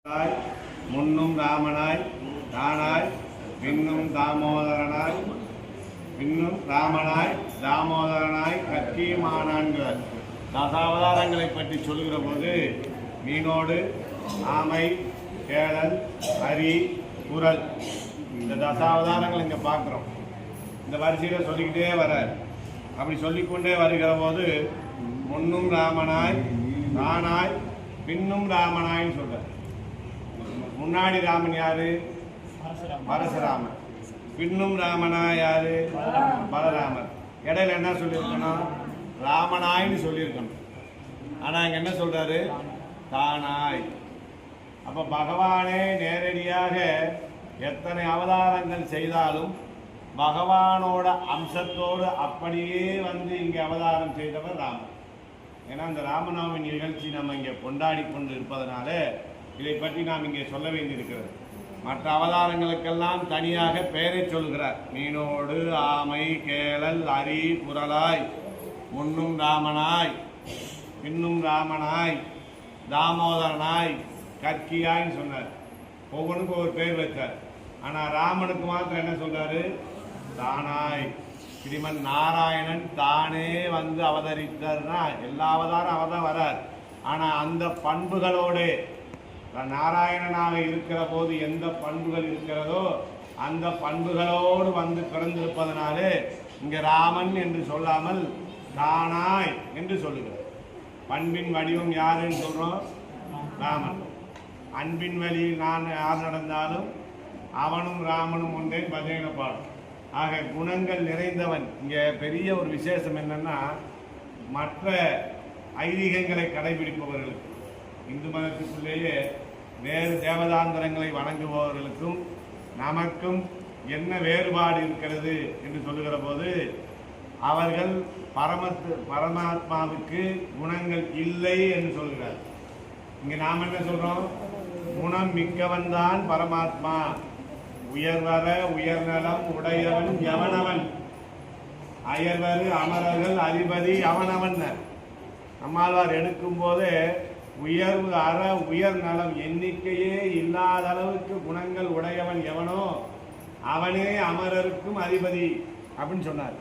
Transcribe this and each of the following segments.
முன்னும் ராமனாய் தானாய் பின்னும் தாமோதரனாய் தாமோதரனாய் கட்சியுமானான்கிறார். தசாவதாரங்களை பற்றி சொல்லுகிற போது மீனோடு ஆமை கேளல் அரி குரல் இந்த தசாவதாரங்கள் இங்கே பார்க்குறோம். இந்த வரிசையில் சொல்லிக்கிட்டே வர்றார். அப்படி சொல்லிக்கொண்டே வருகிற போது முன்னும் ராமனாய் தானாய் பின்னும் ராமனாய்ன்னு சொல்றார். முன்னாடி ராமன் யாரு? பரசுராமன். பின்னும் ராமனா யாரு? பலராமர். இடையில என்ன சொல்லியிருக்கணும்? ராமனாய்னு சொல்லியிருக்கணும். ஆனா இங்க என்ன சொல்றாரு? தானாய். அப்ப பகவானே நேரடியாக எத்தனை அவதாரங்கள் செய்தாலும் பகவானோட அம்சத்தோடு அப்படியே வந்து இங்கே அவதாரம் செய்தவர் ராமன். ஏன்னா இந்த ராமநவமி நிகழ்ச்சி நம்ம இங்கே கொண்டாடி கொண்டு இருப்பதனால இதை பற்றி நாம் இங்கே சொல்ல வேண்டியிருக்கிறது. மற்ற அவதாரங்களுக்கெல்லாம் தனியாக பெயரை சொல்கிறார். மீனோடு ஆமை கேளல் அரி குரலாய் முன்னும் ராமனாய் பின்னும் ராமனாய் தாமோதரனாய் கற்கியாய்ன்னு சொன்னார். ஒவ்வொன்றுக்கும் ஒரு பேர் வச்சார். ஆனால் ராமனுக்கு மாத்திரம் என்ன சொல்றாரு? தானாய். ஸ்ரீமன் நாராயணன் தானே வந்து அவதரித்தார்னா எல்லா அவதாரம் அவதான் வரார். ஆனால் அந்த பண்புகளோடு நாராயணனாக இருக்கிற போது எந்த பண்புகள் இருக்கிறதோ அந்த பண்புகளோடு வந்து பிறந்திருப்பதனாலே இங்கே ராமன் என்று சொல்லாமல் தானாய் என்று சொல்லுகிறார். பண்பின் வடிவம் யாருன்னு சொல்றோம்? ராமன். அன்பின் வழியில் நான் யார் நடந்தாலும் அவனும் ராமனும் ஒன்றே பஜனை பாடும். ஆக குணங்கள் நிறைந்தவன். இங்கே பெரிய ஒரு விசேஷம் என்னன்னா, மற்ற ஐதீகங்களை கடைபிடிப்பவர்களுக்கு இந்து மதத்துக்குள்ளேயே வேறு தேவதாந்திரங்களை வணங்குபவர்களுக்கும் நமக்கும் என்ன வேறுபாடு இருக்கிறது என்று சொல்லுகிற போது அவர்கள் பரமாத்மாவுக்கு குணங்கள் இல்லை என்று சொல்கிறார். இங்கே நாம் என்ன சொல்றோம்? குணம் மிக்கவன் தான் பரமாத்மா. உயர்வர உயர்நலம் உடையவன் எவனவன், அயர்வரு அமரர்கள் அதிபதி அவனவன். நம்மாழ்வார் எடுக்கும் போது உயர்வு அற உயர் நலம் எண்ணிக்கையே இல்லாத அளவுக்கு குணங்கள் உடையவன் எவனோ அவனே அமரருக்கும் அதிபதி அப்படின்னு சொன்னார்.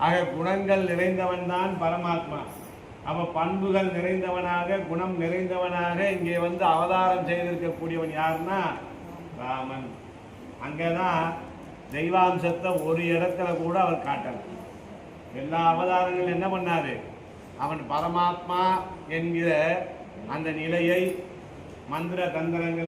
ஆக குணங்கள் நிறைந்தவன் தான் பரமாத்மா. அப்ப பண்புகள் நிறைந்தவனாக குணம் நிறைந்தவனாக இங்கே வந்து அவதாரம் செய்திருக்கக்கூடியவன் யாருன்னா ராமன். அங்கதான் தெய்வாம்சத்தை ஒரு இடத்துல கூட அவர் காட்டல. எல்லா அவதாரங்களும் என்ன பண்ணாரு? அவன் பரமாத்மா என்கிற அந்த நிலையை மந்திர தந்திரங்கள்